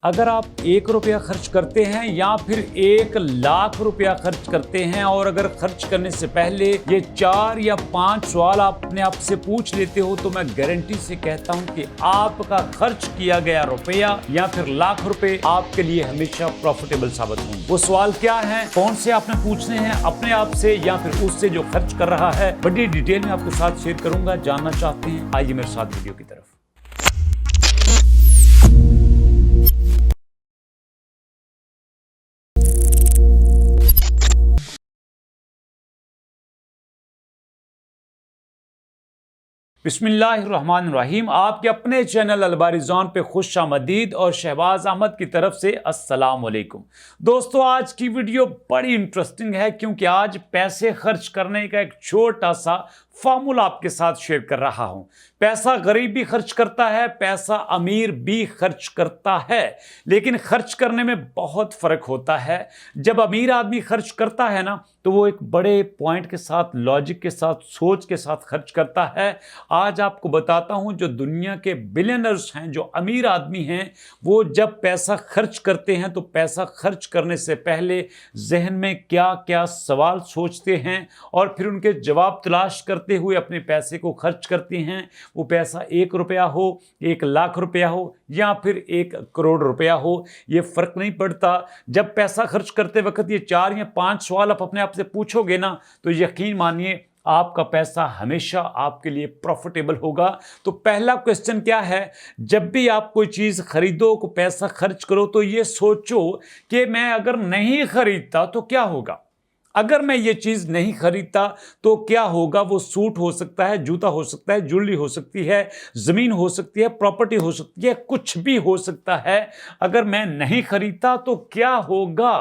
अगर आप 1 रुपया खर्च करते हैं या फिर 1 लाख रुपया खर्च करते हैं और अगर खर्च करने से पहले ये 4 या 5 सवाल आप अपने आप से पूछ लेते हो तो मैं गारंटी से कहता हूं कि आपका खर्च किया गया रुपया या फिर लाख रुपए आपके लिए हमेशा प्रॉफिटेबल साबित होंगे। वो सवाल क्या है, कौन से आपने पूछने हैं, अपने आप से या फिर उससे जो खर्च कर रहा है, बड़ी डिटेल में आपके साथ शेयर करूंगा। जानना चाहते हैं, आइए मेरे साथ वीडियो की तरफ। बिस्मिल्लाहिर्रहमानिर्रहीम। आपके अपने चैनल अलबारिज़ान पे खुश आमदीद और शहबाज अहमद की तरफ से अस्सलाम वालेकुम। दोस्तों, आज की वीडियो बड़ी इंटरेस्टिंग है क्योंकि आज पैसे खर्च करने का एक छोटा सा फार्मूला आपके साथ शेयर कर रहा हूं। पैसा गरीब भी खर्च करता है, पैसा अमीर भी खर्च करता है, लेकिन खर्च करने में बहुत फर्क होता है। जब अमीर आदमी खर्च करता है ना, तो वो एक बड़े पॉइंट के साथ, लॉजिक के साथ, सोच के साथ खर्च करता है। आज आपको बताता हूं, जो दुनिया के बिलियनर्स हैं, जो अमीर आदमी हैं, वो जब पैसा खर्च करते हैं तो पैसा खर्च करने से पहले जहन में क्या क्या सवाल सोचते हैं और फिर उनके जवाब तलाश करते हुए अपने पैसे को खर्च करते हैं। वो पैसा 1 रुपया हो, 1 लाख रुपया हो या फिर 1 करोड़ रुपया हो, ये फर्क नहीं पड़ता। जब पैसा खर्च करते वक्त ये 4 या 5 सवाल आप अपने आप से पूछोगे ना, तो यकीन मानिए आपका पैसा हमेशा आपके लिए प्रॉफिटेबल होगा। तो पहला क्वेश्चन क्या है, जब भी आप कोई चीज़ खरीदो, को पैसा खर्च करो, तो ये सोचो कि मैं अगर नहीं खरीदता तो क्या होगा। अगर मैं ये चीज़ नहीं खरीदता तो क्या होगा। वो सूट हो सकता है, जूता हो सकता है, ज्वेलरी हो सकती है, ज़मीन हो सकती है, प्रॉपर्टी हो सकती है, कुछ भी हो सकता है। अगर मैं नहीं खरीदता तो क्या होगा,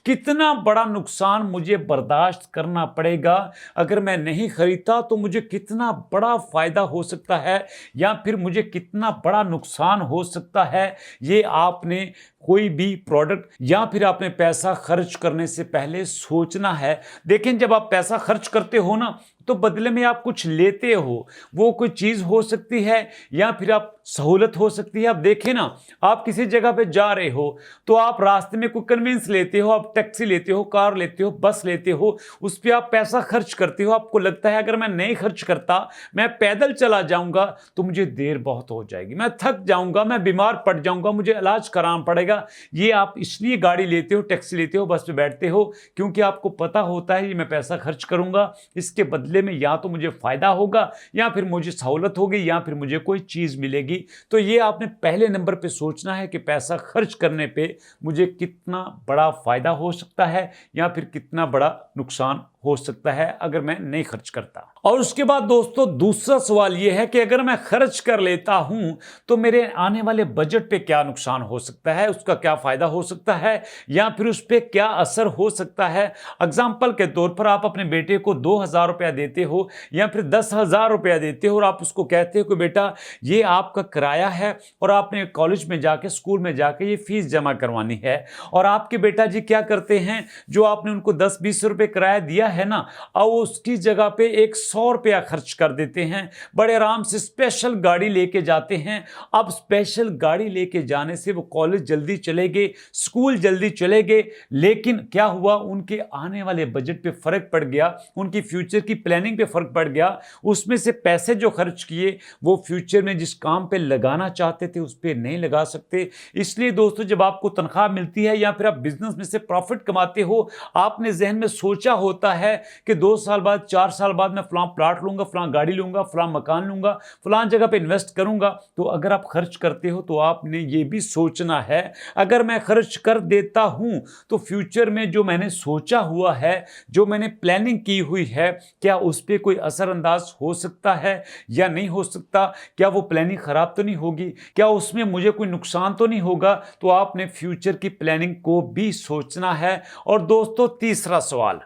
कितना बड़ा नुकसान मुझे बर्दाश्त करना पड़ेगा। अगर मैं नहीं खरीदता तो मुझे कितना बड़ा फ़ायदा हो सकता है या फिर मुझे कितना बड़ा नुकसान हो सकता है। ये आपने कोई भी प्रोडक्ट या फिर आपने पैसा खर्च करने से पहले सोचना है। देखें, जब आप पैसा खर्च करते हो ना, तो बदले में आप कुछ लेते हो। वो कोई चीज़ हो सकती है या फिर आप सहूलत हो सकती है। आप देखें ना, आप किसी जगह पे जा रहे हो तो आप रास्ते में कोई कन्वींस लेते हो, आप टैक्सी लेते हो, कार लेते हो, बस लेते हो, उस पर आप पैसा खर्च करते हो। आपको लगता है अगर मैं नहीं खर्च करता, मैं पैदल चला जाऊंगा तो मुझे देर बहुत हो जाएगी, मैं थक जाऊंगा, मैं बीमार पड़ जाऊंगा, मुझे इलाज कराना पड़ेगा। ये आप इसलिए गाड़ी लेते हो, टैक्सी लेते हो, बस पे बैठते हो क्योंकि आपको पता होता है ये मैं पैसा खर्च करूंगा, इसके बदले में या तो मुझे फायदा होगा या फिर मुझे सहूलत होगी या फिर मुझे कोई चीज मिलेगी। तो ये आपने पहले नंबर पे सोचना है कि पैसा खर्च करने पे मुझे कितना बड़ा फायदा हो सकता है या फिर कितना बड़ा नुकसान हो सकता है अगर मैं नहीं खर्च करता। और उसके बाद दोस्तों, दूसरा सवाल यह है कि अगर मैं खर्च कर लेता हूं तो मेरे आने वाले बजट पे क्या नुकसान हो सकता है, उसका क्या फायदा हो सकता है या फिर उस पर क्या असर हो सकता है। एग्जाम्पल के तौर पर आप अपने बेटे को 2,000 रुपया देते हो या फिर 10,000 रुपया देते हो और आप उसको कहते हो कि बेटा ये आपका किराया है और आपने कॉलेज में जाके, स्कूल में जाके ये फीस जमा करवानी है। और आपके बेटा जी क्या करते हैं, जो आपने उनको 10-20 रुपये किराया दिया है ना, और उसकी जगह पे 100 रुपया खर्च कर देते हैं। बड़े आराम से स्पेशल गाड़ी लेके जाते हैं। अब स्पेशल गाड़ी लेके जाने से वो कॉलेज जल्दी चले गए, स्कूल जल्दी चले गए, लेकिन क्या हुआ, उनके आने वाले बजट पे फर्क पड़ गया, उनकी फ्यूचर की प्लानिंग पे फर्क पड़ गया। उसमें से पैसे जो खर्च किए वो फ्यूचर में जिस काम पे लगाना चाहते थे उस पर नहीं लगा सकते। इसलिए दोस्तों, जब आपको तनख्वाह मिलती है या फिर आप बिजनेस में से प्रॉफिट कमाते हो, आपने जहन में सोचा होता है कि 2 साल बाद, 4 साल बाद मैं फलां प्लाट लूंगा, फलां गाड़ी लूंगा, फलां मकान लूंगा, फलां जगह पे इन्वेस्ट करूंगा। तो अगर आप खर्च करते हो तो आपने ये भी सोचना है, अगर मैं खर्च कर देता हूं तो फ्यूचर में जो मैंने सोचा हुआ है, जो मैंने प्लानिंग की हुई है, क्या उस पर कोई असरअंदाज हो सकता है या नहीं हो सकता। क्या वो प्लानिंग खराब तो नहीं होगी, क्या उसमें मुझे कोई नुकसान तो नहीं होगा। तो आपने फ्यूचर की प्लानिंग को भी सोचना है। और दोस्तों, तीसरा सवाल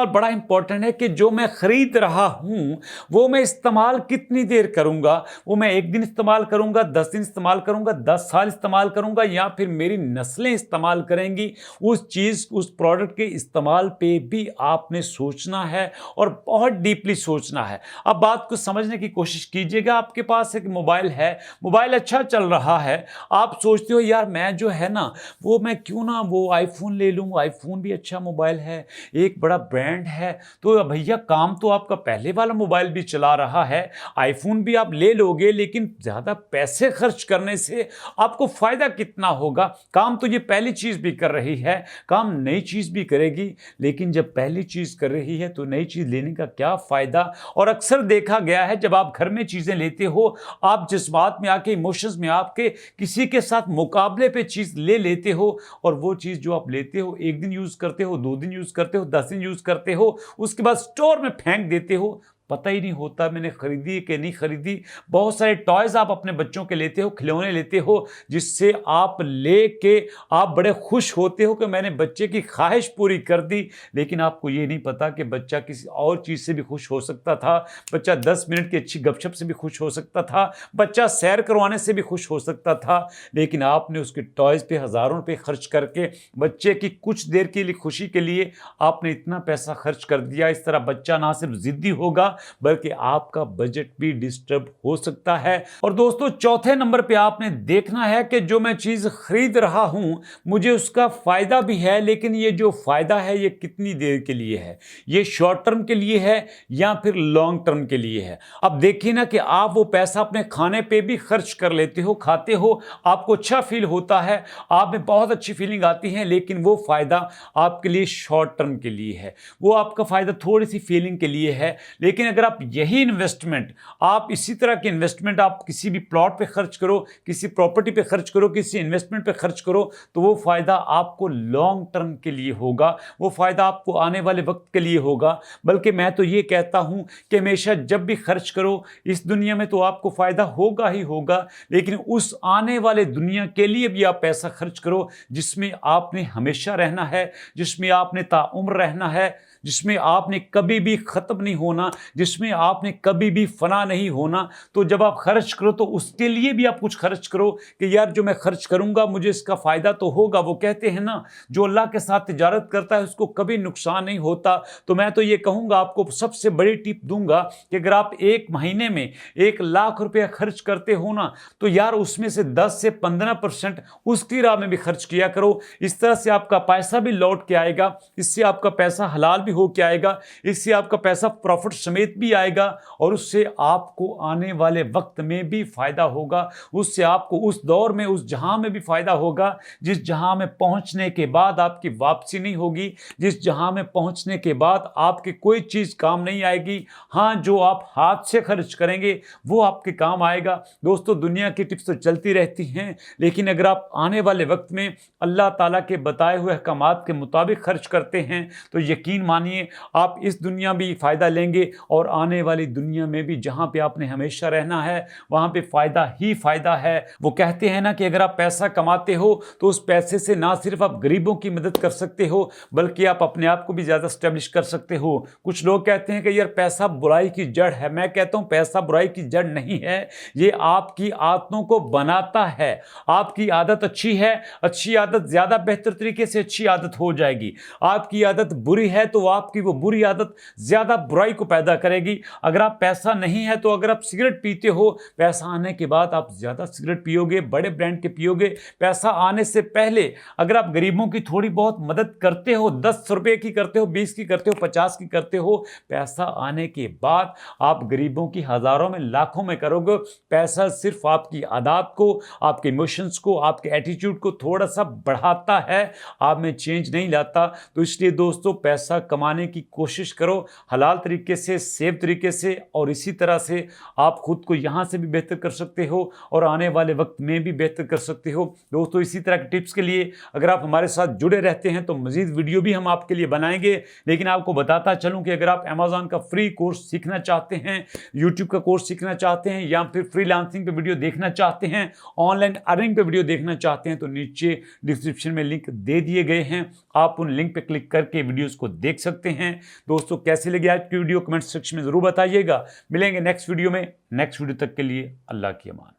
बड़ा इंपॉर्टेंट है कि जो मैं खरीद रहा हूं वो मैं इस्तेमाल कितनी देर करूंगा। वो मैं एक दिन इस्तेमाल करूंगा, 10 दिन इस्तेमाल करूंगा, 10 साल इस्तेमाल करूंगा, या फिर मेरी नस्लें इस्तेमाल करेंगी। उस चीज, उस प्रोडक्ट के इस्तेमाल पे भी आपने सोचना है और बहुत डीपली सोचना है। अब बात को समझने की कोशिश कीजिएगा। आपके पास एक मोबाइल है, मोबाइल अच्छा चल रहा है, आप सोचते हो यार मैं जो है ना वो मैं क्यों ना वो आईफोन ले लूँ, आईफोन भी अच्छा मोबाइल है, एक बड़ा ब्रांड है। तो भैया काम तो आपका पहले वाला मोबाइल भी चला रहा है, आईफोन भी आप ले लोगे, लेकिन ज़्यादा पैसे खर्च करने से आपको फ़ायदा कितना होगा। काम तो ये पहली चीज़ भी कर रही है, काम नई चीज़ भी करेगी, लेकिन जब पहली चीज़ कर रही है तो नई चीज़ लेने का क्या फ़ायदा। और अक्सर देखा गया है जब आप घर में चीज़ें लेते हो, आप जज्बात में आके, इमोशंस में आपके किसी के साथ मुकाबले पे चीज़ ले लेते हो, और वो चीज़ जो आप लेते हो एक दिन यूज़ करते हो, 2 दिन यूज़ करते हो, 10 दिन यूज़ करते हो, उसके बाद स्टोर में फेंक देते हो, पता ही नहीं होता मैंने खरीदी कि नहीं खरीदी। बहुत सारे टॉयज आप अपने बच्चों के लेते हो, खिलौने लेते हो, जिससे आप लेके आप बड़े खुश होते हो कि मैंने बच्चे की ख्वाहिश पूरी कर दी, लेकिन आपको ये नहीं पता कि बच्चा किसी और चीज़ से भी खुश हो सकता था, बच्चा 10 मिनट की अच्छी गपशप से भी खुश हो सकता था, बच्चा सैर करवाने से भी खुश हो सकता था, लेकिन आपने उसके टॉयज़ पे हज़ारों रुपये खर्च करके बच्चे की कुछ देर के लिए खुशी के लिए आपने इतना पैसा खर्च कर दिया। इस तरह बच्चा ना सिर्फ ज़िद्दी होगा बल्कि आपका बजट भी डिस्टर्ब हो सकता है। और दोस्तों चौथे नंबर पे आपने देखना है कि जो मैं चीज खरीद रहा हूं मुझे उसका फायदा भी है, लेकिन ये जो फायदा है ये कितनी देर के लिए है, ये शॉर्ट टर्म के लिए है या फिर लॉन्ग टर्म के लिए है। अब देखिए ना कि आप वो पैसा अपने खाने पे भी खर्च कर लेते हो, खाते हो, आपको अच्छा फील होता है, आप में बहुत अच्छी फीलिंग आती है, लेकिन वो फायदा आपके लिए शॉर्ट टर्म के लिए है, वो आपका फायदा थोड़ी सी फीलिंग के लिए है। लेकिन अगर आप यही इन्वेस्टमेंट, आप इसी तरह की इन्वेस्टमेंट आप किसी भी प्लॉट पे खर्च करो, किसी प्रॉपर्टी पे खर्च करो, किसी इन्वेस्टमेंट पे खर्च करो, तो वो फायदा आपको लॉन्ग टर्म के लिए होगा, वो फायदा आपको आने वाले वक्त के लिए होगा। बल्कि मैं तो ये कहता हूं कि हमेशा जब भी खर्च करो इस दुनिया में तो आपको फायदा होगा ही होगा, लेकिन उस आने वाले दुनिया के लिए भी आप पैसा खर्च करो जिसमें आपने हमेशा रहना है, जिसमें आपने ताउम्र रहना है, जिसमें आपने कभी भी ख़त्म नहीं होना, जिसमें आपने कभी भी फना नहीं होना। तो जब आप खर्च करो तो उसके लिए भी आप कुछ खर्च करो कि यार जो मैं खर्च करूंगा मुझे इसका फ़ायदा तो होगा। वो कहते हैं ना जो अल्लाह के साथ तिजारत करता है उसको कभी नुकसान नहीं होता। तो मैं तो ये कहूँगा, आपको सबसे बड़ी टिप दूंगा कि अगर आप एक महीने में 1 लाख रुपया खर्च करते हो ना, तो यार उसमें से 10 से 15% उसकी राह में भी खर्च किया करो। इस तरह से आपका पैसा भी लौट के आएगा, इससे आपका पैसा हलाल भी हो के आएगा, इससे आपका पैसा प्रॉफिट समेत भी आएगा, और उससे आपको आने वाले वक्त में भी फायदा होगा। उससे आपको उस दौर में, उस जहां में भी फायदा होगा जिस जहां में पहुंचने के बाद आपकी वापसी नहीं होगी, जिस जहां में पहुंचने के बाद आपकी कोई चीज काम नहीं आएगी। हाँ, जो आप हाथ से खर्च करेंगे वो आपके काम आएगा। दोस्तों दुनिया की टिप्स तो चलती रहती हैं, लेकिन अगर आप आने वाले वक्त में अल्लाह ताला के बताए हुए अहकामात के मुताबिक खर्च करते हैं तो यकीन मानिए आप इस दुनिया भी फायदा लेंगे और आने वाली दुनिया में भी, जहां पे आपने हमेशा रहना है वहां पे फायदा ही फायदा है। वो कहते हैं ना कि अगर आप पैसा कमाते हो तो उस पैसे से ना सिर्फ आप गरीबों की मदद कर सकते हो बल्कि आप अपने आप को भी ज्यादा स्टेब्लिश कर सकते हो। कुछ लोग कहते हैं कि यार पैसा बुराई की जड़ है। मैं कहता हूं पैसा बुराई की जड़ नहीं है, ये आपकी आदतों को बनाता है। आपकी आदत अच्छी है, अच्छी आदत ज्यादा बेहतर तरीके से अच्छी आदत हो जाएगी। आपकी आदत बुरी है तो आपकी वो बुरी आदत ज्यादा बुराई को पैदा करेगी। अगर आप पैसा नहीं है तो अगर आप सिगरेट पीते हो, पैसा आने के बाद आप ज्यादा सिगरेट पियोगे, बड़े ब्रांड के पियोगे। पैसा आने से पहले अगर आप गरीबों की थोड़ी बहुत मदद करते हो, 10 रुपए की करते हो, 20 की करते हो, 50 की करते हो, पैसा आने के बाद आप गरीबों की हजारों में, लाखों में करोगे। पैसा सिर्फ आपकी आदत को, आपके इमोशंस को, आपके एटीट्यूड को थोड़ा सा बढ़ाता है, आप में चेंज नहीं लाता। तो इसलिए दोस्तों पैसा कमाने की कोशिश करो हलाल तरीके से, सेफ तरीके से, और इसी तरह से आप खुद को यहां से भी बेहतर कर सकते हो और आने वाले वक्त में भी बेहतर कर सकते हो। दोस्तों इसी तरह के टिप्स के लिए अगर आप हमारे साथ जुड़े रहते हैं तो मजीद वीडियो भी हम आपके लिए बनाएंगे। लेकिन आपको बताता चलूं कि अगर आप अमेज़न का फ्री कोर्स सीखना चाहते हैं, यूट्यूब का कोर्स सीखना चाहते हैं, या फिर फ्रीलांसिंग पे वीडियो देखना चाहते हैं, ऑनलाइन अर्निंग पे वीडियो देखना चाहते हैं, तो नीचे डिस्क्रिप्शन में लिंक दे दिए गए हैं, आप उन लिंक पे क्लिक करके वीडियोस को देख सकते हैं। दोस्तों कैसी लगी आज की वीडियो कमेंट सेक्शन में जरूर बताइएगा। मिलेंगे नेक्स्ट वीडियो में। नेक्स्ट वीडियो तक के लिए अल्लाह की अमान।